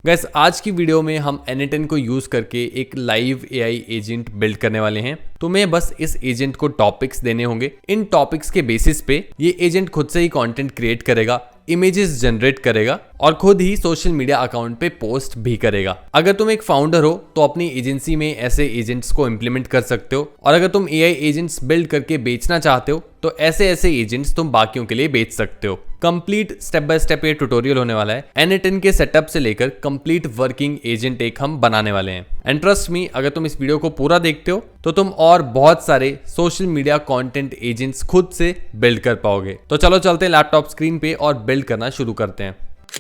Guys आज की video में हम N10 को यूज करके एक लाइव AI एजेंट बिल्ड करने वाले हैं। तुम्हें बस इस एजेंट को टॉपिक्स देने होंगे। इन टॉपिक्स के बेसिस पे ये एजेंट खुद से ही कंटेंट क्रिएट करेगा, इमेजेस जनरेट करेगा और खुद ही सोशल मीडिया अकाउंट पे पोस्ट भी करेगा। अगर तुम एक फाउंडर हो तो अपनी एजेंसी में ऐसे एजेंट्स को इंप्लीमेंट कर सकते हो, और अगर तुम AI एजेंट्स बिल्ड करके बेचना चाहते हो तो ऐसे एजेंट्स तुम बाकियों के लिए बेच सकते हो। कंप्लीट स्टेप बाय स्टेप ये ट्यूटोरियल होने वाला है। N10 के सेटअप से लेकर कंप्लीट वर्किंग एजेंट एक हम बनाने वाले हैं। एंड ट्रस्ट मी, अगर तुम इस वीडियो को पूरा देखते हो तो तुम और बहुत सारे सोशल मीडिया कंटेंट एजेंट्स खुद से बिल्ड कर पाओगे। तो चलो चलते हैं लैपटॉप स्क्रीन पे और बिल्ड करना शुरू करते हैं।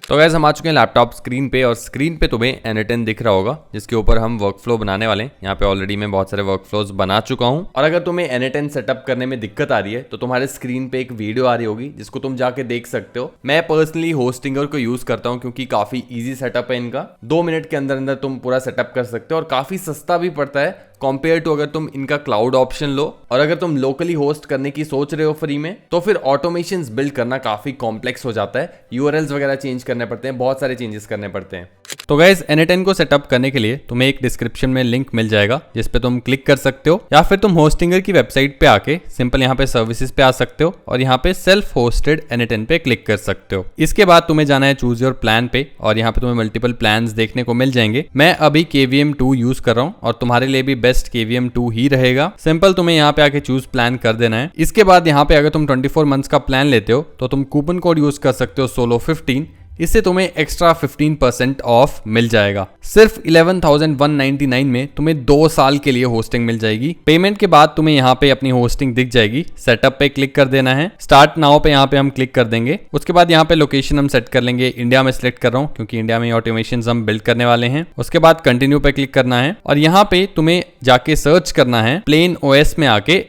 तो गाइस हम आ चुके हैं लैपटॉप स्क्रीन पे, और स्क्रीन पे तुम्हें N10 दिख रहा होगा जिसके ऊपर हम वर्कफ्लो बनाने वाले हैं। यहाँ पे ऑलरेडी मैं बहुत सारे वर्कफ्लोज बना चुका हूँ। और अगर तुम्हें N10 सेटअप करने में दिक्कत आ रही है तो तुम्हारे स्क्रीन पे एक वीडियो आ रही होगी जिसको तुम जाके देख सकते हो। मैं पर्सनली होस्टिंगर को यूज करता हूँ क्योंकि काफी ईजी सेटअप है इनका। 2 मिनट के अंदर अंदर तुम पूरा सेटअप कर सकते हो और काफी सस्ता भी पड़ता है कंपेयर टू अगर तुम इनका क्लाउड ऑप्शन लो। और अगर तुम लोकली होस्ट करने की सोच रहे हो फ्री में, तो फिर ऑटोमेशंस बिल्ड करना काफी कॉम्प्लेक्स हो जाता है। यूआरएल्स वगैरह चेंज करने पड़ते हैं, बहुत सारे चेंजेस करने पड़ते हैं। तो गाइस N10 को सेटअप करने के लिए तुम्हें एक डिस्क्रिप्शन में लिंक मिल जाएगा जिस पे तुम क्लिक कर सकते हो, या फिर तुम होस्टिंगर की वेबसाइट पे आके सिंपल यहाँ पे सर्विसेज पे आ सकते हो और यहाँ पे सेल्फ होस्टेड N10 पे क्लिक कर सकते हो। इसके बाद तुम्हें जाना है चूज योर प्लान पे, और यहाँ पे तुम्हें मल्टीपल प्लान्स देखने को मिल जाएंगे। मैं अभी KVM2 यूज कर रहा हूँ और तुम्हारे लिए भी बेस्ट KVM2 ही रहेगा। सिंपल तुम्हें यहाँ पे आके चूज प्लान कर देना है। इसके बाद यहाँ पे अगर तुम 24 मंथ्स का प्लान लेते हो तो तुम कूपन कोड यूज कर सकते हो SOLO15। इससे तुम्हें एक्स्ट्रा 15% ऑफ मिल जाएगा। सिर्फ 11,199 में तुम्हें 2 साल के लिए होस्टिंग मिल जाएगी। पेमेंट के बाद तुम्हें यहाँ पे अपनी होस्टिंग दिख जाएगी। सेटअप पे क्लिक कर देना है। स्टार्ट नाउ पे यहाँ पे हम क्लिक कर देंगे। उसके बाद यहाँ पे लोकेशन हम सेट कर लेंगे। इंडिया में सिलेक्ट कर रहा हूँ क्योंकि इंडिया में ऑटोमेशन हम बिल्ड करने वाले हैं। उसके बाद कंटिन्यू पे क्लिक करना है और यहाँ पे तुम्हें जाके सर्च करना है प्लेन OS में आके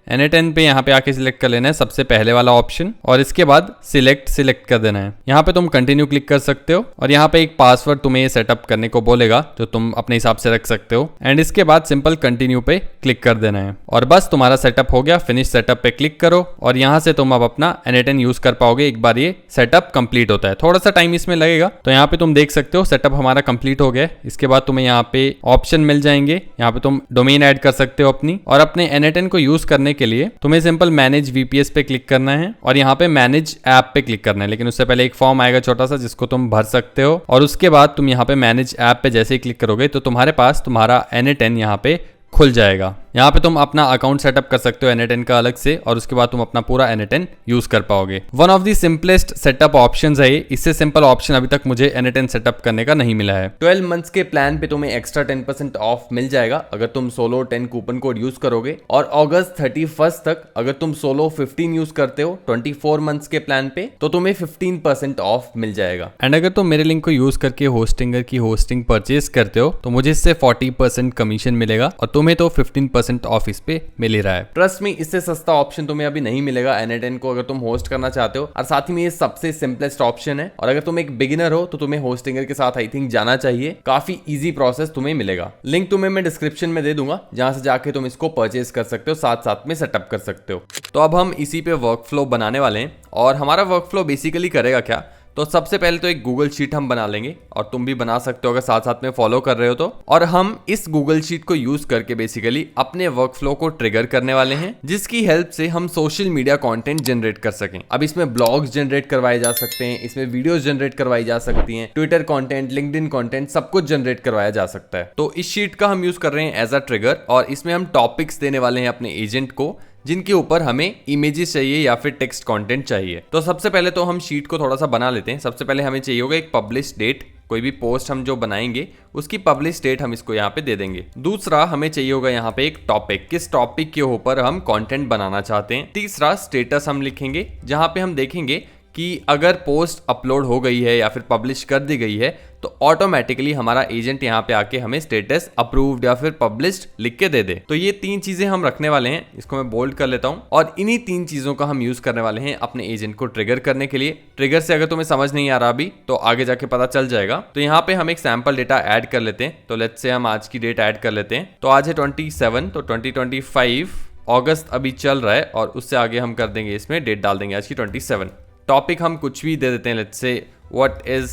N10 पे यहाँ पे आके सिलेक्ट कर लेना है सबसे पहले वाला ऑप्शन, और इसके बाद सिलेक्ट कर देना है। यहाँ पे तुम कंटिन्यू क्लिक कर सकते हो और यहाँ पे एक पासवर्ड तुम्हें ये सेटअप करने को बोलेगा जो तुम अपने हिसाब से रख सकते हो। एंड इसके बाद सिंपल कंटिन्यू पे क्लिक कर देना है और बस तुम्हारा सेटअप हो गया। फिनिश सेटअप पे क्लिक करो और यहाँ से तुम अब अपना N10 यूज कर पाओगे एक बार ये सेटअप कंप्लीट होता है। थोड़ा सा टाइम इसमें लगेगा। तो यहाँ पे तुम देख सकते हो सेटअप हमारा कंप्लीट हो गया। इसके बाद तुम्हें यहाँ पे ऑप्शन मिल जाएंगे। यहाँ पे तुम डोमेन ऐड कर सकते हो अपनी, और अपने N10 को यूज करने के लिए तुम्हें सिंपल मैनेज VPS पे क्लिक करना है और यहाँ पे मैनेज ऐप पे क्लिक करना है। लेकिन उससे पहले एक फॉर्म आएगा छोटा सा जिसको तुम भर सकते हो, और उसके बाद तुम यहाँ पे मैनेज ऐप पे जैसे ही क्लिक करोगे तो तुम्हारे पास तुम्हारा N10 यहाँ पे खुल जाएगा। यहाँ पे तुम अपना अकाउंट सेटअप कर सकते हो N10 का अलग से, और उसके बाद तुम अपना पूरा N10 यूज कर पाओगे। One of the simplest setup options है ये। इससे सिंपल ऑप्शन अभी तक मुझे N10 सेटअप करने का नहीं मिला है। 12 मंथ्स के प्लान पे तुम्हें एक्स्ट्रा 10% ऑफ मिल जाएगा अगर तुम SOLO10 कूपन कोड यूज करोगे, और अगस्त 31 तक अगर तुम SOLO15 यूज करते हो 24 मंथ्स के प्लान पे तो तुम्हें 15% ऑफ मिल जाएगा। एंड अगर तुम मेरे लिंक को यूज करके होस्टिंगर की होस्टिंग परचेज करते हो तो मुझे इससे 40% कमीशन मिलेगा, और तुम्हें तो 15% ऑफ इस पे मिल ही रहा है। ट्रस्ट मी, इससे सस्ता ऑप्शन तुम्हें अभी नहीं मिलेगा N10 को अगर तुम होस्ट करना चाहते हो, और साथ ही में ये सबसे सिंपलेस्ट ऑप्शन है। और अगर तुम एक बिगिनर हो तो तुम्हें होस्टिंगर के साथ आई थिंक जाना चाहिए। काफी इजी प्रोसेस तुम्हें मिलेगा। लिंक तुम्हें मैं डिस्क्रिप्शन में दे दूंगा जहां से जाके तुम इसको परचेज कर सकते हो, साथ साथ में सेटअप कर सकते हो। तो अब हम इसी पे वर्कफ्लो बनाने वाले हैं, और हमारा वर्कफ्लो बेसिकली करेगा क्या। तो सबसे पहले तो एक गूगल शीट हम बना लेंगे, और तुम भी बना सकते हो अगर साथ साथ में फॉलो कर रहे हो तो। और हम इस गूगल शीट को यूज करके बेसिकली अपने वर्कफ्लो को ट्रिगर करने वाले हैं, जिसकी हेल्प से हम सोशल मीडिया कंटेंट जनरेट कर सकें। अब इसमें ब्लॉग्स जनरेट करवाए जा सकते हैं, इसमें वीडियोस जनरेट करवाई जा सकती हैं, ट्विटर कंटेंट, लिंक्डइन कंटेंट, सब कुछ जनरेट करवाया जा सकता है। तो इस शीट का हम यूज कर रहे हैं एज अ ट्रिगर, और इसमें हम टॉपिक्स देने वाले हैं अपने एजेंट को जिनके ऊपर हमें इमेजेस चाहिए या फिर टेक्स्ट कंटेंट चाहिए। तो सबसे पहले तो हम शीट को थोड़ा सा बना लेते हैं। सबसे पहले हमें चाहिए होगा एक पब्लिश डेट। कोई भी पोस्ट हम जो बनाएंगे उसकी पब्लिश डेट हम इसको यहाँ पे दे देंगे। दूसरा हमें चाहिए होगा यहाँ पे एक टॉपिक, किस टॉपिक के ऊपर हम कंटेंट बनाना चाहते हैं। तीसरा स्टेटस हम लिखेंगे जहाँ पे हम देखेंगे कि अगर पोस्ट अपलोड हो गई है या फिर पब्लिश कर दी गई है तो ऑटोमेटिकली हमारा एजेंट यहाँ पे आके हमें स्टेटस अप्रूव्ड या फिर पब्लिश्ड लिख के दे दे। तो ये 3 चीजें हम रखने वाले हैं। इसको मैं बोल्ड कर लेता हूँ, और इन्हीं 3 चीजों का हम यूज करने वाले हैं अपने एजेंट को ट्रिगर करने के लिए। ट्रिगर से अगर तुम्हें समझ नहीं आ रहा अभी तो आगे जाके पता चल जाएगा। तो यहाँ पे हम एक सैंपल डेटा ऐड कर लेते हैं। तो लेट्स से हम आज की डेट ऐड कर लेते हैं। तो आज है 27, तो 2025 अगस्त अभी चल रहा है, और उससे आगे हम कर देंगे इसमें डेट डाल देंगे आज की 27। टॉपिक हम कुछ भी दे देते हैं। Let's say what is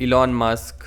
Elon Musk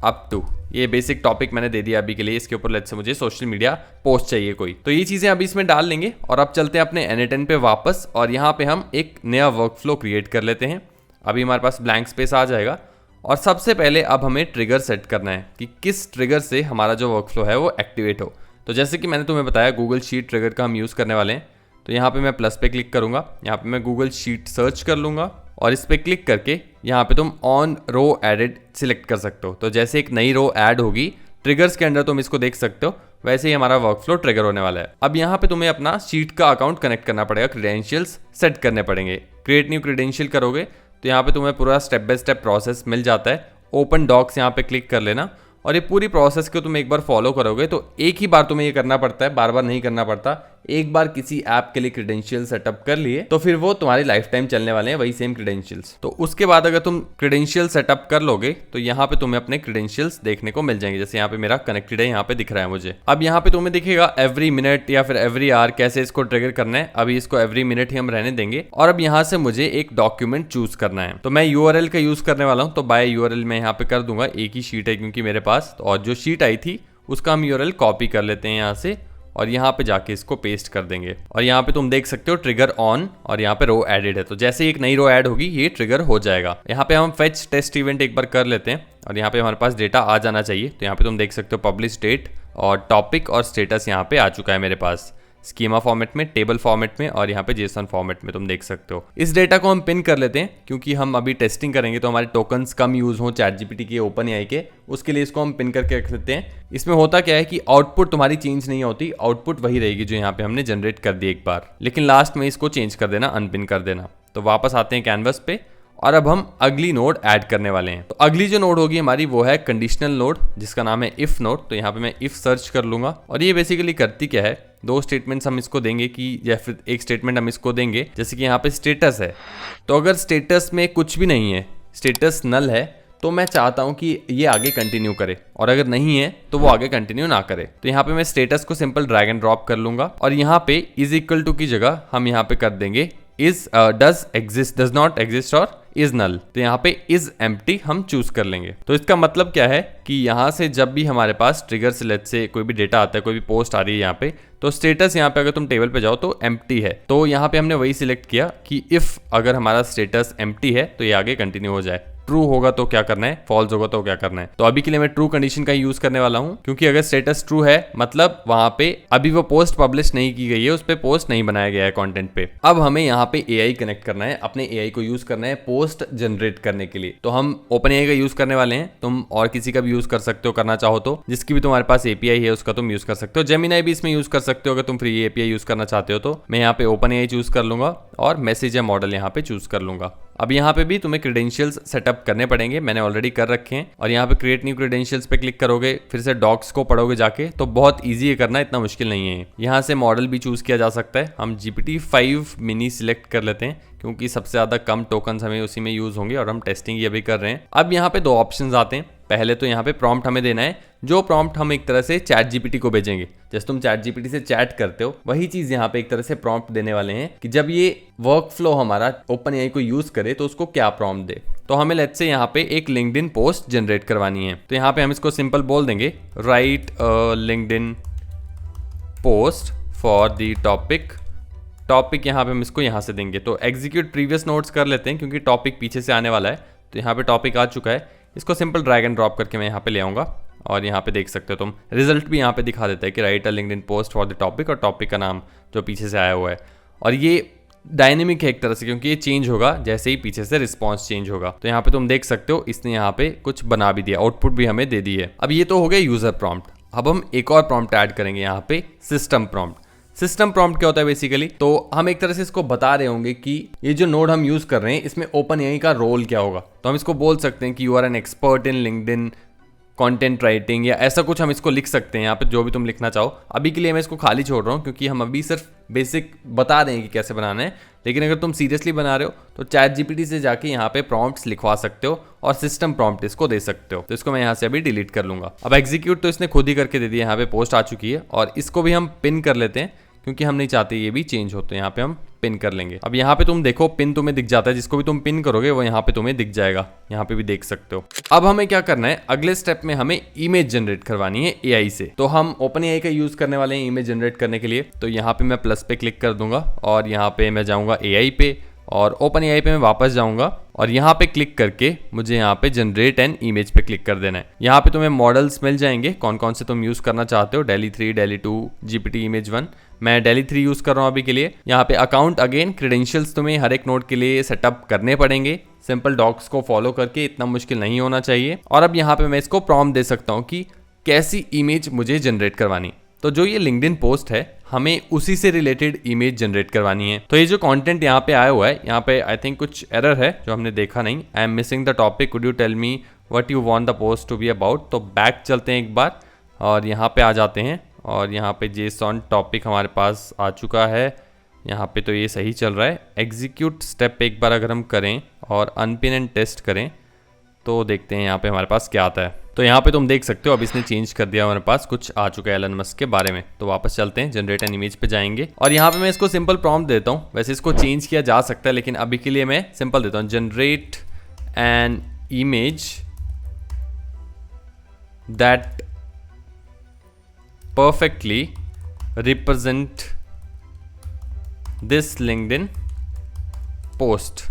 up to, ये बेसिक टॉपिक मैंने दे दिया अभी के लिए। इसके ऊपर लेट्स से मुझे सोशल मीडिया पोस्ट चाहिए कोई, तो ये चीज़ें अभी इसमें डाल लेंगे। और अब चलते हैं अपने N8N पे वापस, और यहाँ पे हम एक नया वर्क फ्लो क्रिएट कर लेते हैं। अभी हमारे पास ब्लैंक स्पेस आ जाएगा, और सबसे पहले अब हमें ट्रिगर सेट करना है कि किस ट्रिगर से हमारा जो वर्क फ्लो है वो एक्टिवेट हो। तो जैसे कि मैंने तुम्हें बताया गूगल शीट ट्रिगर का हम यूज़ करने वाले हैं। तो यहाँ पे मैं प्लस पे क्लिक करूँगा, यहाँ पे मैं गूगल शीट सर्च कर लूँगा, और इस पर क्लिक करके यहाँ पे तुम ऑन रो एडेड सिलेक्ट कर सकते हो। तो जैसे एक नई रो ऐड होगी ट्रिगर्स के अंदर, तुम इसको देख सकते हो, वैसे ही हमारा वर्क फ्लो ट्रिगर होने वाला है। अब यहाँ पे तुम्हें अपना शीट का अकाउंट कनेक्ट करना पड़ेगा, क्रेडेंशियल्स सेट करने पड़ेंगे। क्रिएट न्यू क्रेडेंशियल करोगे तो यहाँ पे तुम्हें पूरा स्टेप बाय स्टेप प्रोसेस मिल जाता है। ओपन डॉक्स यहाँ पे क्लिक कर लेना, और ये पूरी प्रोसेस को तुम एक बार फॉलो करोगे तो एक ही बार तुम्हें ये करना पड़ता है, बार बार नहीं करना पड़ता। एक बार किसी ऐप के लिए क्रेडेंशियल सेटअप कर लिए तो फिर वो तुम्हारी लाइफ टाइम चलने वाले हैं, वही सेम क्रेडेंशियल्स। तो उसके बाद अगर तुम क्रेडेंशियल सेटअप कर लोगे तो यहाँ पे तुम्हें अपने क्रेडेंशियल्स देखने को मिल जाएंगे। जैसे यहाँ पे मेरा कनेक्टेड है, यहाँ पे दिख रहा है मुझे। अब यहाँ पे तुम्हें दिखेगा एवरी मिनट या फिर एवरी आवर कैसे इसको ट्रिगर करना है। अभी इसको एवरी मिनट ही हम रहने देंगे, और अब यहाँ से मुझे एक डॉक्यूमेंट चूज करना है। तो मैं URL का यूज करने वाला हूँ, तो बाय URL मैं यहाँ पे कर दूंगा। एक ही शीट है क्योंकि मेरे पास, और जो शीट आई थी उसका हम URL कॉपी कर लेते हैं यहाँ से, और यहाँ पे जाके इसको पेस्ट कर देंगे। और यहाँ पे तुम देख सकते हो ट्रिगर ऑन, और यहाँ पे रो एडेड है। तो जैसे एक नई रो ऐड होगी ये ट्रिगर हो जाएगा। यहाँ पे हम फेच टेस्ट इवेंट एक बार कर लेते हैं, और यहाँ पे हमारे पास डेटा आ जाना चाहिए। तो यहाँ पे तुम देख सकते हो पब्लिश डेट और टॉपिक और स्टेटस यहाँ पे आ चुका है मेरे पास, स्कीमा फॉर्मेट में, टेबल फॉर्मेट में, और यहाँ पे जेसन फॉर्मेट में तुम देख सकते हो। इस डेटा को हम पिन कर लेते हैं क्योंकि हम अभी टेस्टिंग करेंगे तो हमारे टोकन्स कम यूज हो ChatGPT के, OpenAI के, उसके लिए इसको हम पिन करके रख लेते हैं। इसमें होता क्या है कि आउटपुट तुम्हारी चेंज नहीं होती, आउटपुट वही रहेगी जो यहाँ पे हमने जनरेट कर दी एक बार, लेकिन लास्ट में इसको चेंज कर देना, अनपिन कर देना। तो वापस आते हैं कैनवस पे, और अब हम अगली नोड ऐड करने वाले हैं। तो अगली जो नोड होगी हमारी वो है कंडीशनल नोड, जिसका नाम है इफ नोड। तो यहाँ पे मैं इफ सर्च कर लूंगा, और ये बेसिकली करती क्या है, दो स्टेटमेंट्स हम इसको देंगे कि, या फिर एक स्टेटमेंट हम इसको देंगे। जैसे कि यहाँ पे स्टेटस है, तो अगर स्टेटस में कुछ भी नहीं है, स्टेटस नल है, तो मैं चाहता हूँ कि ये आगे कंटिन्यू करे, और अगर नहीं है तो वो आगे कंटिन्यू ना करे। तो यहाँ पे मैं स्टेटस को सिंपल ड्रैग एंड ड्रॉप कर लूंगा, और यहाँ पे इज इक्वल टू की जगह हम यहाँ पे कर देंगे is does exist, does not exist और इज नल। तो यहाँ पे इज एम्प्टी हम चूज कर लेंगे। तो इसका मतलब क्या है कि यहाँ से जब भी हमारे पास ट्रिगर से लेट से कोई भी डेटा आता है, कोई भी पोस्ट आ रही है यहाँ पे, तो स्टेटस यहाँ पे अगर तुम टेबल पे जाओ तो एम्प्टी है। तो यहाँ पे हमने वही सिलेक्ट किया कि इफ अगर हमारा स्टेटस एम्प्टी है तो ये आगे कंटिन्यू हो जाए, ट्रू होगा तो क्या करना है, फॉल्स होगा तो क्या करना है। तो अभी के लिए मैं ट्रू कंडीशन का यूज करने वाला हूं, क्योंकि अगर स्टेटस ट्रू है मतलब वहां पे अभी वो पोस्ट पब्लिश नहीं की गई है, उस पे पोस्ट नहीं बनाया गया है कंटेंट पे। अब हमें यहाँ पे AI कनेक्ट करना है, अपने AI को यूज करना है पोस्ट जनरेट करने के लिए। तो हम OpenAI का यूज करने वाले हैं, तुम और किसी का भी यूज कर सकते हो करना चाहो तो, जिसकी भी तुम्हारे पास API है उसका तुम यूज कर सकते हो। Gemini भी इसमें यूज कर सकते हो अगर तुम फ्री API यूज करना चाहते हो। तो मैं यहाँ पे OpenAI चूज कर लूंगा और मैसेज या मॉडल यहाँ पे चूज कर लूंगा। अब यहाँ पे भी तुम्हें क्रेडेंशियल्स सेटअप करने पड़ेंगे, मैंने ऑलरेडी कर रखे हैं। और यहाँ पे क्रिएट न्यू क्रेडेंशियल्स पे क्लिक करोगे, फिर से डॉक्स को पढ़ोगे जाके, तो बहुत इजी है करना, इतना मुश्किल नहीं है। यहाँ से मॉडल भी चूज किया जा सकता है। हम GPT-5 मिनी सिलेक्ट कर लेते हैं क्योंकि सबसे ज्यादा कम टोकन्स हमें उसी में यूज होंगे, और हम टेस्टिंग ये भी कर रहे हैं। अब यहाँ पे दो ऑप्शंस आते हैं। पहले तो यहाँ पे प्रॉम्प्ट हमें देना है, जो प्रॉम्प्ट हम एक तरह से ChatGPT को भेजेंगे। जैसे तुम ChatGPT से चैट करते हो, वही चीज यहाँ पे एक तरह से प्रॉम्प्ट देने वाले हैं कि जब ये वर्क फ्लो हमारा OpenAI को यूज करे तो उसको क्या प्रॉम्प्ट दे। तो हमें लेट्स से यहाँ पे एक लिंक्डइन पोस्ट जनरेट करवानी है। तो यहाँ पे हम इसको सिंपल बोल देंगे, right LinkedIn post for the topic. Topic यहाँ पे हम इसको यहाँ से देंगे। तो एग्जीक्यूट प्रीवियस नोट्स कर लेते हैं क्योंकि टॉपिक पीछे से आने वाला है। तो यहाँ पे टॉपिक आ चुका है, इसको सिंपल ड्रैग एंड ड्रॉप करके मैं यहाँ पे ले आऊँगा, और यहाँ पे देख सकते हो तुम रिजल्ट भी यहाँ पे दिखा देता है कि right a LinkedIn post for the topic, और टॉपिक का नाम जो पीछे से आया हुआ है। और ये डायनेमिक है एक तरह से, क्योंकि ये चेंज होगा जैसे ही पीछे से रिस्पॉन्स चेंज होगा। तो यहाँ पे तुम देख सकते हो इसने यहाँ पे कुछ बना भी दिया, आउटपुट भी हमें दे दी है। अब ये तो हो गया यूजर प्रॉम्प्ट। अब हम एक और प्रॉम्प्ट ऐड करेंगे यहाँ पे, सिस्टम प्रॉम्प्ट। सिस्टम प्रॉम्प्ट क्या होता है बेसिकली, तो हम एक तरह से इसको बता रहे होंगे कि ये जो नोड हम यूज कर रहे हैं इसमें OpenAI का रोल क्या होगा। तो हम इसको बोल सकते हैं कि you are an expert in LinkedIn content writing, या ऐसा कुछ हम इसको लिख सकते हैं यहाँ पे, जो भी तुम लिखना चाहो। अभी के लिए मैं इसको खाली छोड़ रहा हूँ क्योंकि हम अभी सिर्फ बेसिक बता रहे हैं कि कैसे बनाना है। लेकिन अगर तुम सीरियसली बना रहे हो तो ChatGPT से जाके यहाँ पे प्रॉम्प्ट्स लिखवा सकते हो और सिस्टम प्रॉम्प्ट इसको दे सकते हो। तो इसको मैं यहाँ से अभी डिलीट कर लूंगा। अब एग्जीक्यूट तो इसने खुद ही करके दे दिया, यहाँ पे पोस्ट आ चुकी है, और इसको भी हम पिन कर लेते हैं क्योंकि हम नहीं चाहते ये भी चेंज हो। तो यहाँ पे हम पिन कर लेंगे। अब यहाँ पे तुम देखो पिन तुम्हें दिख जाता है, जिसको भी तुम पिन करोगे वो यहाँ पे तुम्हें दिख जाएगा, यहाँ पे भी देख सकते हो। अब हमें क्या करना है, अगले स्टेप में हमें इमेज जनरेट करवानी है एआई से। तो हम ओपन एआई का यूज करने वाले हैं इमेज जनरेट करने के लिए। तो यहाँ पे मैं प्लस पे क्लिक कर दूंगा और यहाँ पे मैं जाऊंगा एआई पे और ओपन एआई पे मैं वापस जाऊंगा और यहाँ पे क्लिक करके मुझे यहाँ पे जनरेट एन इमेज पे क्लिक कर देना है। यहाँ पे तुम्हें मॉडल्स मिल जाएंगे कौन कौन से तुम यूज करना चाहते हो, DALL-E 3, DALL-E 2, GPT इमेज 1। मैं DALL-E 3 यूज कर रहा हूँ अभी के लिए। यहाँ पे अकाउंट अगेन क्रेडेंशियल्स तुम्हें हर एक नोड के लिए सेटअप करने पड़ेंगे, सिंपल डॉक्स को फॉलो करके, इतना मुश्किल नहीं होना चाहिए। और अब यहाँ पे मैं इसको प्रॉम्प्ट दे सकता हूँ कि कैसी इमेज मुझे जनरेट करवानी। तो जो ये लिंक्डइन पोस्ट है हमें उसी से रिलेटेड इमेज जनरेट करवानी है। तो ये जो कंटेंट यहाँ पे आया हुआ है, यहाँ पे आई थिंक कुछ एरर है जो हमने देखा नहीं। I am missing the topic, could you tell me what you want the post to be about. तो बैक चलते हैं एक बार और यहाँ पे आ जाते हैं और यहाँ पे जेसॉन टॉपिक हमारे पास आ चुका है। यहाँ पे तो ये सही चल रहा है। एग्जीक्यूट स्टेप एक बार अगर हम करें और अनपिन एंड टेस्ट करें तो देखते हैं यहाँ पे हमारे पास क्या आता है। तो यहाँ पे तुम देख सकते हो अब इसने चेंज कर दिया, हमारे पास कुछ आ चुका है एलन मस्क के बारे में। तो वापस चलते हैं, जनरेट एन इमेज पे जाएंगे और यहाँ पे मैं इसको सिंपल प्रॉम्प्ट देता हूँ। वैसे इसको चेंज किया जा सकता है लेकिन अभी के लिए मैं सिंपल देता हूँ, generate an image that perfectly represent this LinkedIn post.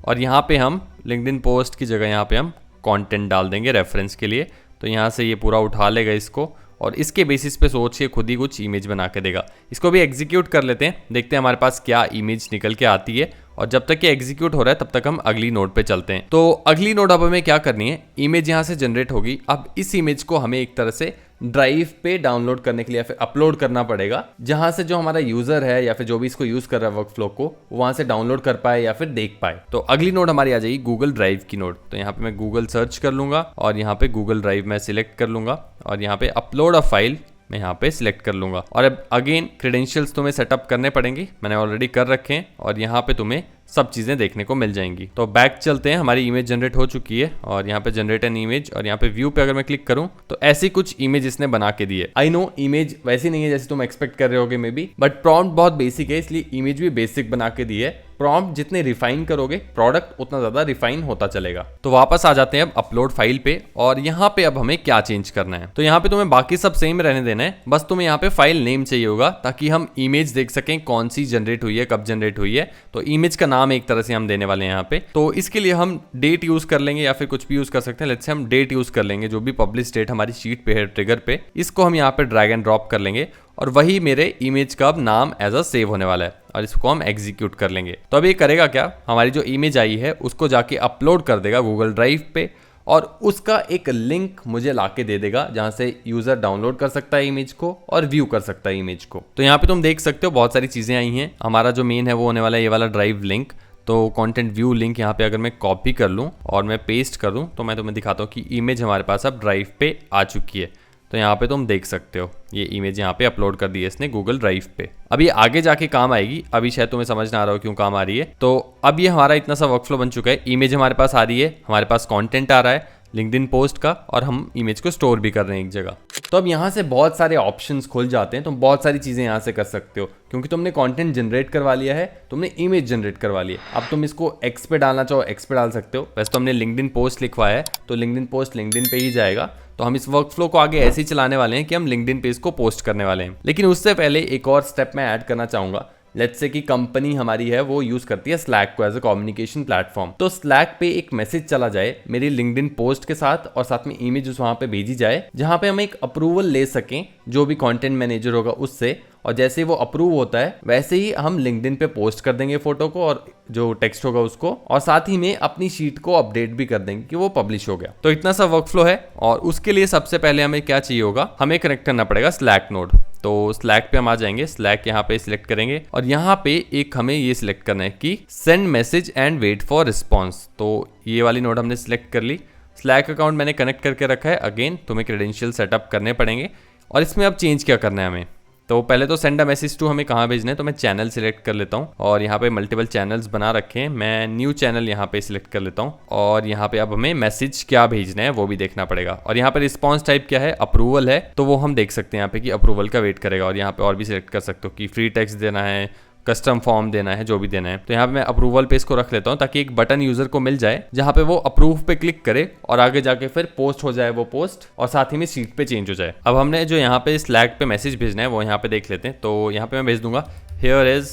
और यहाँ पे हम लिंक्डइन पोस्ट की जगह यहाँ पे हम कंटेंट डाल देंगे रेफरेंस के लिए। तो यहाँ से ये पूरा उठा लेगा इसको और इसके बेसिस पे सोच के खुद ही कुछ इमेज बना के देगा। इसको भी एग्जीक्यूट कर लेते हैं, देखते हैं हमारे पास क्या इमेज निकल के आती है। और जब तक ये एग्जीक्यूट हो रहा है तब तक हम अगली नोड पे चलते हैं। तो अगली नोड अब हमें क्या करनी है, इमेज यहाँ से जनरेट होगी। अब इस इमेज को हमें एक तरह से ड्राइव पे डाउनलोड करने के लिए या फिर अपलोड करना पड़ेगा, जहां से जो हमारा यूजर है या फिर जो भी इसको यूज कर रहा है वर्कफ्लो को, वहां से डाउनलोड कर पाए या फिर देख पाए। तो अगली नोड हमारी आ जाएगी गूगल ड्राइव की नोड। तो यहाँ पे मैं गूगल सर्च कर लूंगा और यहाँ पे गूगल ड्राइव मैं सिलेक्ट कर लूंगा और यहाँ पे अपलोड अ फाइल मैं यहाँ पे सिलेक्ट कर लूंगा। और अब अगेन क्रेडेंशियल्स तुम्हें सेटअप करने पड़ेंगे, मैंने ऑलरेडी कर रखे हैं और यहाँ पे तुम्हें सब चीजें देखने को मिल जाएंगी। तो बैक चलते हैं, हमारी इमेज जनरेट हो चुकी है और यहाँ पे जनरेट एन इमेज और यहाँ पे व्यू पे अगर मैं क्लिक करूँ तो ऐसी कुछ इमेज इसने बना के दी है। आई नो इमेज वैसी नहीं है जैसे तुम एक्सपेक्ट कर रहे होगे मे बी, बट प्रॉम्प्ट बहुत बेसिक है इसलिए इमेज भी बेसिक बना के दी है। प्रॉम्प्ट जितने रिफाइन करोगे प्रोडक्ट उतना ज्यादा रिफाइन होता चलेगा। तो वापस आ जाते हैं अब अपलोड फाइल पे और यहाँ पे अब हमें क्या चेंज करना है। तो यहाँ पे तुम्हें बाकी सब सेम रहने देना है, बस तुम्हें यहाँ पे फाइल नेम चाहिए होगा ताकि हम इमेज देख सकें कौन सी जनरेट हुई है, कब जनरेट हुई है। तो इमेज का नाम एक तरह से हम देने वाले हैं यहाँ पे। तो इसके लिए हम डेट यूज कर लेंगे या फिर कुछ भी यूज कर सकते हैं। लेट्स से हम डेट यूज कर लेंगे, जो भी पब्लिश डेट हमारी शीट पे है ट्रिगर पे, इसको हम यहाँ पे ड्रैग एंड ड्रॉप कर लेंगे और वही मेरे इमेज का अब नाम एज अ सेव होने वाला है और इसको हम एग्जीक्यूट कर लेंगे। तो अब ये करेगा क्या, हमारी जो इमेज आई है उसको जाके अपलोड कर देगा गूगल ड्राइव पे और उसका एक लिंक मुझे लाके दे देगा जहां से यूजर डाउनलोड कर सकता है इमेज को और व्यू कर सकता है इमेज को। तो यहाँ पे तुम देख सकते हो बहुत सारी चीजें आई हैं। हमारा जो मेन है वो होने वाला है ये वाला ड्राइव लिंक। तो कंटेंट व्यू लिंक यहाँ पे अगर मैं कॉपी कर लूँ और मैं पेस्ट कर दूँ तो मैं तुम्हें दिखाता हूँ कि इमेज हमारे पास अब ड्राइव पे आ चुकी है। तो यहाँ पे तुम देख सकते हो ये इमेज यहाँ पे अपलोड कर दी है इसने गूगल ड्राइव पे। अब ये आगे जाके काम आएगी, अभी शायद तुम्हें समझ ना आ रहा हो क्यों काम आ रही है। तो अब ये हमारा इतना सा वर्कफ्लो बन चुका है, इमेज हमारे पास आ रही है, हमारे पास कंटेंट आ रहा है लिंक्डइन पोस्ट का और हम इमेज को स्टोर भी कर रहे हैं एक जगह। तो अब यहाँ से बहुत सारे ऑप्शंस खुल जाते हैं, तुम बहुत सारी चीज़ें यहाँ से कर सकते हो क्योंकि तुमने कंटेंट जनरेट करवा लिया है, तुमने इमेज जनरेट करवा लिया है। अब तुम इसको एक्स पे डालना चाहो एक्स पे डाल सकते हो। वैसे तो हमने लिंक्डइन पोस्ट लिखवाया है तो लिंक्डइन पोस्ट लिंक्डइन पे ही जाएगा। तो हम इस वर्कफ्लो को आगे ऐसे ही चलाने वाले हैं कि हम लिंक्डइन पे इसको पोस्ट करने वाले हैं। लेकिन उससे पहले एक और स्टेप मैं ऐड करना चाहूंगा। लेट्स से कि कंपनी हमारी है वो यूज करती है स्लैक को एज अ कम्युनिकेशन प्लेटफॉर्म। तो स्लैक पे एक मैसेज चला जाए मेरी लिंक्डइन पोस्ट के साथ और साथ में इमेज उस वहां पे भेजी जाए जहां पे हम एक अप्रूवल ले सकें जो भी कंटेंट मैनेजर होगा उससे। और जैसे ही वो अप्रूव होता है वैसे ही हम लिंक्डइन पे पोस्ट कर देंगे फोटो को और जो टेक्स्ट होगा उसको, और साथ ही में अपनी शीट को अपडेट भी कर देंगे कि वो पब्लिश हो गया। तो इतना सा वर्कफ्लो है और उसके लिए सबसे पहले हमें क्या चाहिए होगा, हमें कनेक्ट करना पड़ेगा स्लैक नोड। तो स्लैक पे हम आ जाएंगे, स्लैक यहाँ पे सिलेक्ट करेंगे और यहाँ पे एक हमें ये सिलेक्ट करना है कि send message and wait for response. तो ये वाली नोड हमने सिलेक्ट कर ली। स्लैक अकाउंट मैंने कनेक्ट करके रखा है। अगेन तुम्हें क्रेडेंशियल सेटअप करने पड़ेंगे और इसमें अब चेंज क्या करना है हमें, तो पहले तो सेंड अ मैसेज टू हमें कहाँ भेजना है, तो मैं चैनल सिलेक्ट कर लेता हूँ और यहाँ पे मल्टीपल चैनल्स बना रखे हैं, मैं न्यू चैनल यहाँ पे सिलेक्ट कर लेता हूँ और यहाँ पे अब हमें मैसेज क्या भेजना है वो भी देखना पड़ेगा। और यहाँ पे रिस्पॉन्स टाइप क्या है, अप्रूवल है, तो वो हम देख सकते हैं यहाँ पे कि अप्रूवल का वेट करेगा। और यहाँ पे और भी सिलेक्ट कर सकते हो कि फ्री टेक्स्ट देना है, कस्टम फॉर्म देना है, जो भी देना है। तो यहाँ पे मैं अप्रूवल पे इसको रख लेता हूँ ताकि एक बटन यूजर को मिल जाए जहाँ पे वो अप्रूव पे क्लिक करे और आगे जाके फिर पोस्ट हो जाए वो पोस्ट, और साथ ही में शीट पे चेंज हो जाए। अब हमने जो यहाँ पे स्लैक पे मैसेज भेजना है वो यहाँ पे देख लेते हैं। तो यहाँ पे मैं भेज दूंगा here is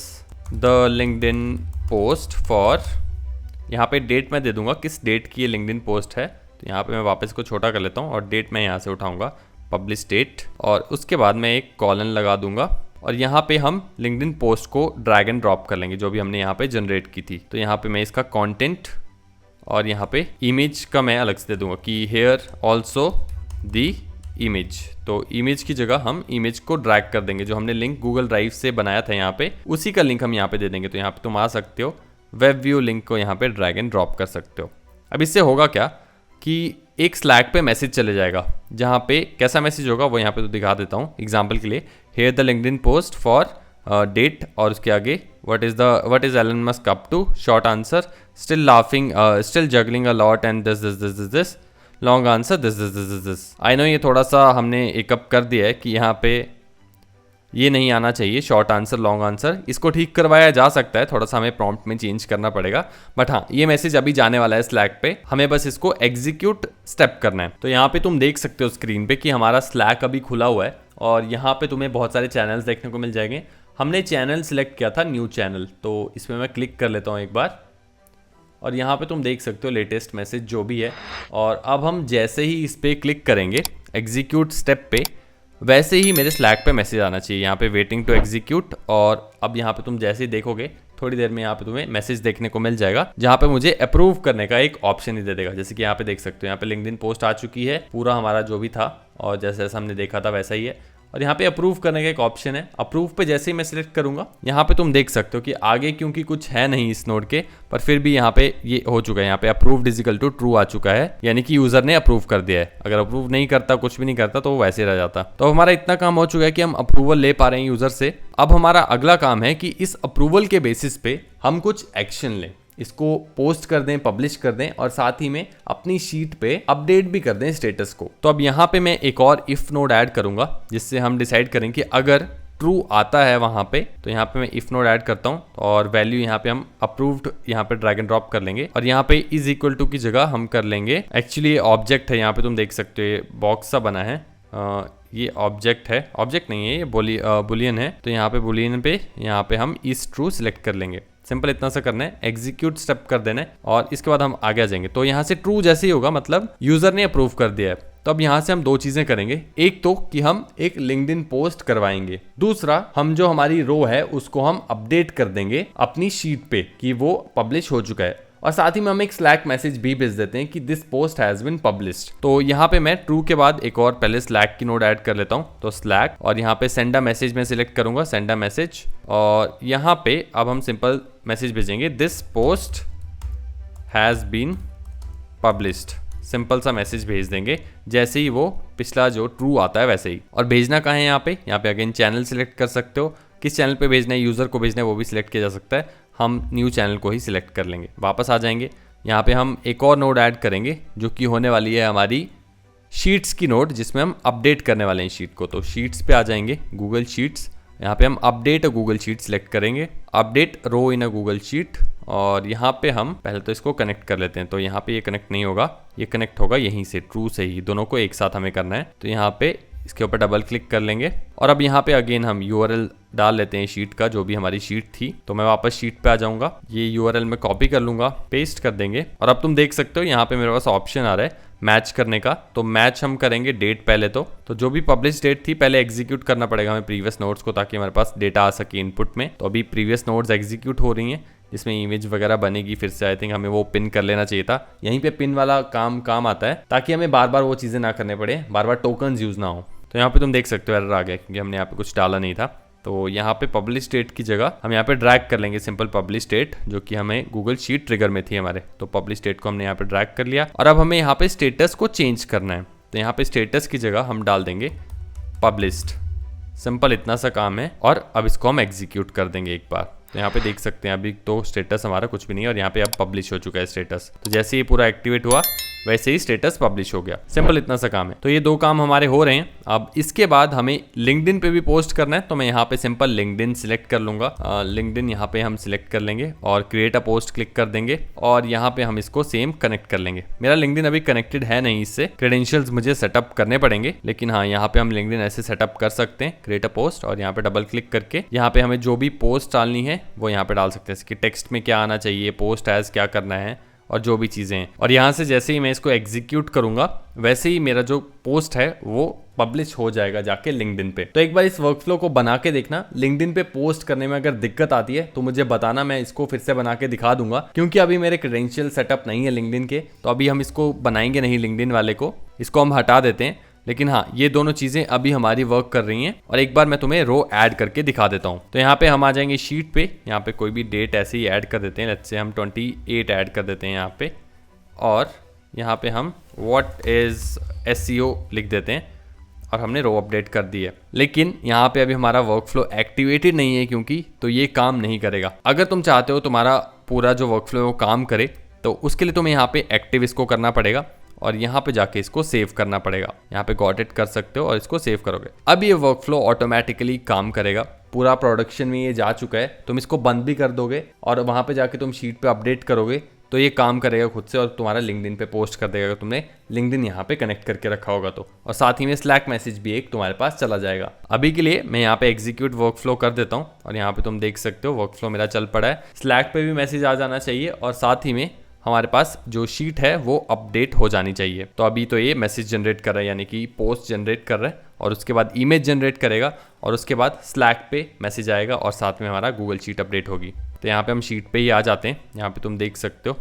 the LinkedIn post for, यहाँ पे डेट मैं दे दूंगा किस डेट की ये लिंक्डइन पोस्ट है। तो यहाँ पे मैं वापस को छोटा कर लेता हूँ और डेट मैं यहाँ से उठाऊंगा पब्लिश डेट, और उसके बाद मैं एक कॉलन लगा दूंगा और यहाँ पे हम लिंक्डइन पोस्ट को ड्रैग एंड ड्रॉप कर लेंगे जो भी हमने यहाँ पे जनरेट की थी। तो यहाँ पे मैं इसका कंटेंट और यहाँ पे इमेज का मैं अलग से दे दूंगा कि हेयर ऑल्सो दी इमेज। तो इमेज की जगह हम इमेज को ड्रैग कर देंगे, जो हमने लिंक गूगल ड्राइव से बनाया था यहाँ पे उसी का लिंक हम यहाँ पे दे देंगे। तो यहाँ पे तुम आ सकते हो वेब व्यू लिंक को यहाँ पे ड्रैग एंड ड्रॉप कर सकते हो। अब इससे होगा क्या कि एक स्लैक पे मैसेज चले जाएगा, जहाँ पे कैसा मैसेज होगा वो यहाँ पे तो दिखा देता हूँ एग्जाम्पल के लिए। Here the LinkedIn post for date और उसके आगे what is Elon Musk up to, short answer still laughing still juggling a lot and this long answer this. I know ये थोड़ा सा हमने एक अप कर दिया है कि यहाँ पे ये नहीं आना चाहिए शॉर्ट आंसर लॉन्ग आंसर, इसको ठीक करवाया जा सकता है, थोड़ा सा हमें प्रॉम्प्ट में चेंज करना पड़ेगा। बट हाँ, ये मैसेज अभी जाने वाला है स्लैक पे, हमें बस इसको एग्जीक्यूट स्टेप करना है। तो यहाँ पे तुम देख सकते हो स्क्रीन पे कि हमारा स्लैक अभी खुला हुआ है और यहाँ पे तुम्हें बहुत सारे चैनल्स देखने को मिल जाएंगे। हमने चैनल सिलेक्ट किया था न्यू चैनल, तो इसमें मैं क्लिक कर लेता हूँ एक बार और यहाँ पे तुम देख सकते हो लेटेस्ट मैसेज जो भी है। और अब हम जैसे ही इस पर क्लिक करेंगे एग्जीक्यूट स्टेप पे, वैसे ही मेरे स्लैक पे मैसेज आना चाहिए यहाँ पे वेटिंग टू एग्जीक्यूट। और अब यहाँ पे तुम जैसे ही देखोगे थोड़ी देर में यहाँ पे तुम्हें मैसेज देखने को मिल जाएगा जहाँ पे मुझे अप्रूव करने का एक ऑप्शन ही दे देगा। जैसे कि यहाँ पे देख सकते हो यहाँ पे लिंक्डइन पोस्ट आ चुकी है, पूरा हमारा जो भी था और जैसे जैसा हमने देखा था वैसा ही है। और यहाँ पे अप्रूव करने का एक ऑप्शन है, अप्रूव पे जैसे ही मैं सिलेक्ट करूंगा यहाँ पे तुम देख सकते हो कि आगे क्योंकि कुछ है नहीं इस नोड के, पर फिर भी यहाँ पे ये हो चुका है, यहाँ पे approved is equal to true आ चुका है, यानी कि यूजर ने अप्रूव कर दिया है। अगर अप्रूव नहीं करता, कुछ भी नहीं करता, तो वो वैसे रह जाता। तो हमारा इतना काम हो चुका है कि हम अप्रूवल ले पा रहे हैं यूजर से। अब हमारा अगला काम है कि इस अप्रूवल के बेसिस पे हम कुछ एक्शन लें, इसको पोस्ट कर दें, पब्लिश कर दें और साथ ही में अपनी शीट पे अपडेट भी कर दें स्टेटस को। तो अब यहाँ पे मैं एक और इफ नोड ऐड करूंगा जिससे हम डिसाइड करें कि अगर ट्रू आता है वहां पे, तो यहाँ पे मैं इफ नोड ऐड करता हूँ और वैल्यू यहाँ पे हम अप्रूव्ड यहाँ पे ड्रैग एंड ड्रॉप कर लेंगे और यहाँ पे इज इक्वल टू की जगह हम कर लेंगे, एक्चुअली ये ऑब्जेक्ट है, यहाँ पे तुम देख सकते हो ये बॉक्स सा बना है, ये ऑब्जेक्ट है, ऑब्जेक्ट नहीं है ये बुलियन है। तो यहाँ पे बुलियन पे यहाँ पे हम इज ट्रू सिलेक्ट कर लेंगे। सिंपल इतना सा करना है, एग्जीक्यूट स्टेप कर देना है और इसके बाद हम आगे आ जाएंगे। तो यहाँ से ट्रू जैसे ही होगा मतलब यूजर ने अप्रूव कर दिया है। तो अब यहाँ से हम दो चीजें करेंगे, एक तो कि हम एक लिंक्डइन पोस्ट करवाएंगे, दूसरा हम जो हमारी रो है उसको हम अपडेट कर देंगे अपनी शीट पे कि वो पब्लिश हो चुका है। और साथ ही में हम एक स्लैक मैसेज भी भेज देते हैं कि this post has been published. तो यहाँ पे मैं ट्रू के बाद एक और पहले स्लैक की नोड ऐड कर लेता हूँ, तो स्लैक और यहाँ पे सेंड अ मैसेज में सिलेक्ट करूंगा, सेंड अ मैसेज, और यहाँ पे अब हम सिंपल मैसेज भेजेंगे this post has been published. Simple सा मैसेज भेज देंगे जैसे ही वो पिछला जो ट्रू आता है वैसे ही। और भेजना कहाँ है यहाँ पे अगेन चैनल सिलेक्ट कर सकते हो, किस चैनल पे भेजना है, यूजर को भेजना है वो भी सिलेक्ट किया जा सकता है। हम न्यू चैनल को ही सिलेक्ट कर लेंगे। वापस आ जाएंगे, यहाँ पे हम एक और नोड ऐड करेंगे जो कि होने वाली है हमारी शीट्स की नोड, जिसमें हम अपडेट करने वाले हैं शीट को। तो शीट्स पे आ जाएंगे, गूगल शीट्स, यहाँ पे हम update a Google sheet select करेंगे, update row in a Google sheet, और यहाँ पे हम पहले तो इसको कनेक्ट कर लेते हैं। तो यहाँ पे ये कनेक्ट नहीं होगा, ये कनेक्ट होगा यहीं से ट्रू से ही, दोनों को एक साथ हमें करना है। तो यहाँ पे इसके ऊपर डबल क्लिक कर लेंगे और अब यहाँ पे अगेन हम यूआरएल डाल लेते हैं शीट का, जो भी हमारी शीट थी। तो मैं वापस शीट पे आ जाऊंगा, ये यूआरएल में कॉपी कर लूंगा, पेस्ट कर देंगे और अब तुम देख सकते हो यहाँ पे मेरे पास ऑप्शन आ रहा है मैच करने का। तो मैच हम करेंगे डेट पहले, तो जो भी पब्लिश डेट थी पहले एग्जीक्यूट करना पड़ेगा हमें प्रीवियस नोट्स को, ताकि हमारे पास डेटा आ सके इनपुट में। तो अभी प्रीवियस नोट्स एग्जीक्यूट हो रही हैं, जिसमें इमेज वगैरह बनेगी फिर से। आई थिंक हमें वो पिन कर लेना चाहिए था, यहीं पे पिन वाला काम आता है, ताकि हमें बार बार वो चीज़ें ना करने पड़े, बार बार टोकन्स यूज ना हो। तो यहाँ पे तुम देख सकते हो एरर आ गया क्योंकि हमने यहाँ पे कुछ डाला नहीं था। तो यहाँ पे पब्लिश डेट की जगह हम यहाँ पे ड्रैग कर लेंगे सिंपल पब्लिश डेट, जो कि हमें गूगल शीट ट्रिगर में थी हमारे। तो पब्लिश डेट को हमने यहाँ पे ड्रैग कर लिया और अब हमें यहाँ पे स्टेटस को चेंज करना है। तो यहाँ पे स्टेटस की जगह हम डाल देंगे पब्लिश्ड, सिंपल इतना सा काम है और अब इसको हम एग्जीक्यूट कर देंगे एक बार। तो यहाँ पे देख सकते हैं अभी तो स्टेटस हमारा कुछ भी नहीं है और यहाँ पे अब पब्लिश हो चुका है स्टेटस। तो जैसे ये पूरा एक्टिवेट हुआ वैसे ही स्टेटस पब्लिश हो गया। सिंपल इतना सा काम है। तो ये दो काम हमारे हो रहे हैं। अब इसके बाद हमें लिंक्डइन पे भी पोस्ट करना है, तो मैं यहाँ पे सिंपल लिंक्डइन सिलेक्ट कर लूंगा। लिंक्डइन यहाँ पे हम सिलेक्ट कर लेंगे और क्रिएट अ पोस्ट क्लिक कर देंगे और यहाँ पे हम इसको सेम कनेक्ट कर लेंगे। मेरा लिंक्डइन अभी कनेक्टेड है नहीं, इससे क्रेडेंशियल्स मुझे सेटअप करने पड़ेंगे, लेकिन हाँ यहाँ पे हम लिंक्डइन ऐसे सेटअप कर सकते हैं। क्रिएट अ पोस्ट और यहाँ पे डबल क्लिक करके यहाँ पे हमें जो भी पोस्ट डालनी है वो यहाँ पे डाल सकते हैं। इसकी टेक्स्ट में क्या आना चाहिए, पोस्ट एज क्या करना है और जो भी चीज़ें हैं। और यहाँ से जैसे ही मैं इसको एग्जीक्यूट करूंगा वैसे ही मेरा जो पोस्ट है वो पब्लिश हो जाएगा जाके लिंक्डइन पे। तो एक बार इस वर्कफ्लो को बना के देखना। लिंक्डइन पे पोस्ट करने में अगर दिक्कत आती है तो मुझे बताना, मैं इसको फिर से बना के दिखा दूंगा, क्योंकि अभी मेरे क्रेडेंशियल सेटअप नहीं है लिंक्डइन के, तो अभी हम इसको बनाएंगे नहीं लिंक्डइन वाले को, इसको हम हटा देते हैं। लेकिन हाँ, ये दोनों चीज़ें अभी हमारी वर्क कर रही हैं। और एक बार मैं तुम्हें रो ऐड करके दिखा देता हूँ। तो यहाँ पे हम आ जाएंगे शीट पे, यहाँ पे कोई भी डेट ऐसे ही ऐड कर देते हैं। लेट्स से हम 28 ऐड कर देते हैं यहाँ पे, और यहाँ पे हम व्हाट इज SEO लिख देते हैं और हमने रो अपडेट कर दी है। लेकिन यहाँ पे अभी हमारा वर्कफ्लो एक्टिवेटेड नहीं है क्योंकि, तो ये काम नहीं करेगा। अगर तुम चाहते हो तुम्हारा पूरा जो वर्कफ्लो है वो काम करे, तो उसके लिए तुम्हें यहाँ पे एक्टिव इसको करना पड़ेगा और यहाँ पे जाके इसको सेव करना पड़ेगा। यहाँ पे गॉट इट कर सकते हो और इसको सेव करोगे। अब ये वर्कफ्लो ऑटोमेटिकली काम करेगा। पूरा प्रोडक्शन में ये जा चुका है। तुम इसको बंद भी कर दोगे और वहाँ पे जाके तुम शीट पे अपडेट करोगे तो ये काम करेगा खुद से और तुम्हारा लिंक्डइन पे पोस्ट कर देगा अगर तुमने लिंक्डइन यहाँ पे कनेक्ट करके रखा होगा तो। और साथ ही में स्लैक मैसेज भी एक तुम्हारे पास चला जाएगा। अभी के लिए मैं यहाँ पे एग्जीक्यूट वर्कफ्लो कर देता हूँ और यहाँ पे तुम देख सकते हो वर्कफ्लो मेरा चल पड़ा है। स्लैक पे भी मैसेज आ जाना चाहिए और साथ ही में हमारे पास जो शीट है वो अपडेट हो जानी चाहिए। तो अभी तो ये मैसेज जनरेट कर रहा है, यानी कि पोस्ट जनरेट कर रहा है, और उसके बाद इमेज जनरेट करेगा और उसके बाद स्लैक पे मैसेज आएगा और साथ में हमारा गूगल शीट अपडेट होगी। तो यहाँ पे हम शीट पे ही आ जाते हैं। यहाँ पे तुम देख सकते हो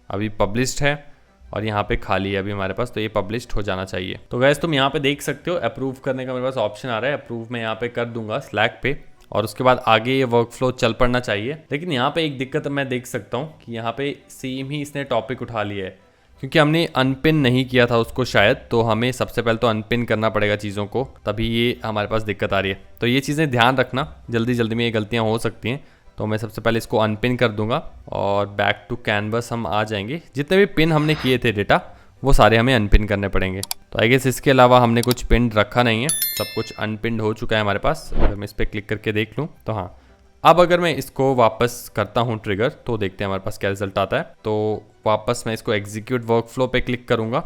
अभी पब्लिश्ड है और यहाँ पे खाली है अभी हमारे पास, तो ये पब्लिश्ड हो जाना चाहिए। तो गैस तुम यहाँ पे देख सकते हो अप्रूव करने का मेरे पास ऑप्शन आ रहा है। अप्रूव मैं यहाँ पे कर दूंगा स्लैक पे और उसके बाद आगे ये वर्कफ्लो चल पड़ना चाहिए। लेकिन यहाँ पे एक दिक्कत मैं देख सकता हूँ कि यहाँ पे सेम ही इसने टॉपिक उठा लिया है, क्योंकि हमने अनपिन नहीं किया था उसको शायद। तो हमें सबसे पहले तो अनपिन करना पड़ेगा चीज़ों को, तभी ये हमारे पास दिक्कत आ रही है। तो ये चीज़ें ध्यान रखना, जल्दी जल्दी में ये गलतियाँ हो सकती हैं। तो मैं सबसे पहले इसको अनपिन कर दूंगा और बैक टू कैनवस हम आ जाएंगे। जितने भी पिन हमने किए थे डेटा वो सारे हमें अनपिन करने पड़ेंगे। तो आई गेस इसके अलावा हमने कुछ पिन रखा नहीं है, सब कुछ अनपिन्ड हो चुका है हमारे पास। अगर मैं इस पर क्लिक करके देख लूँ तो हाँ, अब अगर मैं इसको वापस करता हूँ ट्रिगर तो देखते हैं हमारे पास क्या रिजल्ट आता है। तो वापस मैं इसको एग्जीक्यूट वर्कफ्लो पे क्लिक करूंगा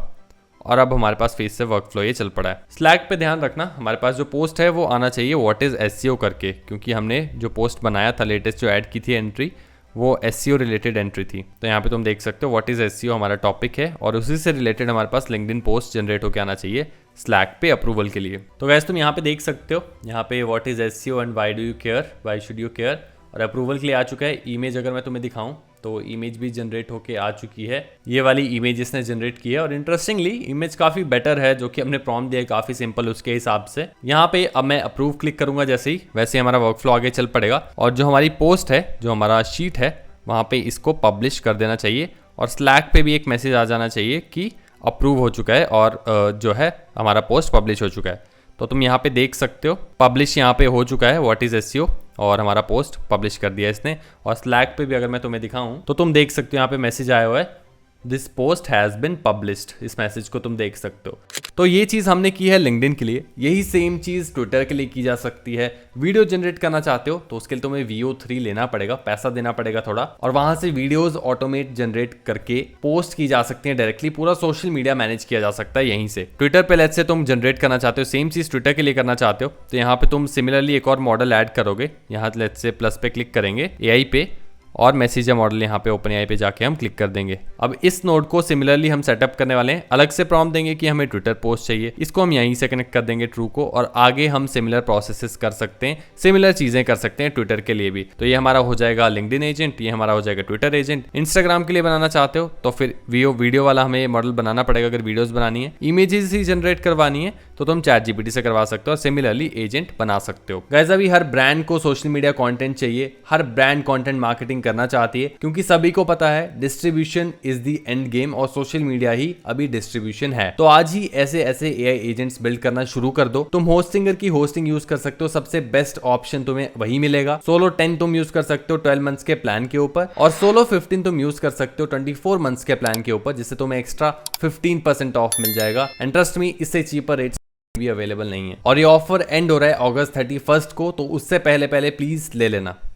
और अब हमारे पास फिर से वर्कफ्लो ये चल पड़ा है। स्लैक पे ध्यान रखना, हमारे पास जो पोस्ट है वो आना चाहिए व्हाट इज SEO करके, क्योंकि हमने जो पोस्ट बनाया था लेटेस्ट जो ऐड की थी एंट्री वो SEO रिलेटेड एंट्री थी। तो यहाँ पे तुम देख सकते हो व्हाट इज SEO हमारा टॉपिक है और उसी से रिलेटेड हमारे पास लिंक्डइन पोस्ट जनरेट होकर आना चाहिए स्लैक पे अप्रूवल के लिए। तो गैस तुम यहाँ पे देख सकते हो, यहाँ पे what is SEO and why do you care, why should you care, और अप्रूवल के लिए आ चुका है। इमेज अगर मैं तुम्हें दिखाऊं तो इमेज भी जनरेट होके आ चुकी है। ये वाली इमेज इसने जनरेट की है और इंटरेस्टिंगली इमेज काफी बेटर है, जो कि हमने प्रॉम्प्ट दिया है काफी सिंपल उसके हिसाब से। यहाँ पे अब मैं अप्रूव क्लिक करूंगा जैसे ही, वैसे हमारा वर्कफ्लो आगे चल पड़ेगा और जो हमारी पोस्ट है, जो हमारा शीट है, वहाँ पे इसको पब्लिश कर देना चाहिए और स्लैक पे भी एक मैसेज आ जाना चाहिए कि अप्रूव हो चुका है और जो है हमारा पोस्ट पब्लिश हो चुका है। तो तुम यहाँ पे देख सकते हो पब्लिश यहाँ पे हो चुका है व्हाट इज SEO और हमारा पोस्ट पब्लिश कर दिया इसने। और स्लैक पे भी अगर मैं तुम्हें दिखाऊं तो तुम देख सकते हो यहाँ पे मैसेज आया हुआ है this post has been published. इस मैसेज को तुम देख सकते हो। तो ये चीज़ हमने की है लिंक्डइन के लिए, यही सेम चीज़ ट्विटर के लिए की जा सकती है। वीडियो जनरेट करना चाहते हो तो उसके लिए तुम्हें VO3 लेना पड़ेगा, पैसा देना पड़ेगा थोड़ा, और वहां से वीडियोस ऑटोमेट जनरेट करके पोस्ट की जा सकती है डायरेक्टली। पूरा सोशल मीडिया मैनेज किया जा सकता है यहीं से। ट्विटर पे लेट्स से तुम जनरेट करना चाहते हो, सेम चीज़ ट्विटर के लिए करना चाहते हो, तो यहाँ पे तुम सिमिलरली एक और मॉडल ऐड करोगे। यहाँ लेट्स से प्लस पे क्लिक करेंगे AI पे और मैसेज मॉडल यहाँ पे OpenAI पे जाके हम क्लिक कर देंगे। अब इस नोड को सिमिलरली हम सेटअप करने वाले हैं। अलग से प्रॉम्प्ट देंगे कि हमें ट्विटर पोस्ट चाहिए, इसको हम यहीं से कनेक्ट कर देंगे ट्रू को, और आगे हम सिमिलर प्रोसेसेस कर सकते हैं, सिमिलर चीजें कर सकते हैं ट्विटर के लिए भी। तो ये हमारा हो जाएगा लिंक्डइन एजेंट, ये हमारा हो जाएगा ट्विटर एजेंट। इंस्टाग्राम के लिए बनाना चाहते हो तो फिर वीडियो वाला हमें मॉडल बनाना पड़ेगा अगर वीडियोस बनानी है। इमेजेस ही जनरेट करवानी है तो तुम ChatGPT से करवा सकते हो और सिमिलरली एजेंट बना सकते हो। गाइस अभी हर ब्रांड को सोशल मीडिया कंटेंट चाहिए, हर ब्रांड कंटेंट मार्केटिंग करना चाहती है, क्योंकि सभी को पता है distribution is the end game और सोशल मीडिया ही अभी डिस्ट्रीब्यूशन है। तो आज ही ऐसे ऐसे एआई एजेंट्स बिल्ड करना शुरू कर दो। तुम होस्टिंगर की होस्टिंग यूज कर सकते हो, सबसे बेस्ट ऑप्शन तुम्हें वही मिलेगा। सोलो 10 तुम यूज कर सकते हो 12 मंथ्स के प्लान के ऊपर, और सोलो 15 तुम यूज कर सकते हो 24 मंथ्स के प्लान के ऊपर, जिससे तुम्हें एक्स्ट्रा 15% ऑफ मिल जाएगा। एंड ट्रस्ट मी, इससे चीपर रेट्स भी अवेलेबल नहीं है। और ये ऑफर एंड हो रहा है अगस्त 31 को, तो उससे पहले प्लीज ले लेना।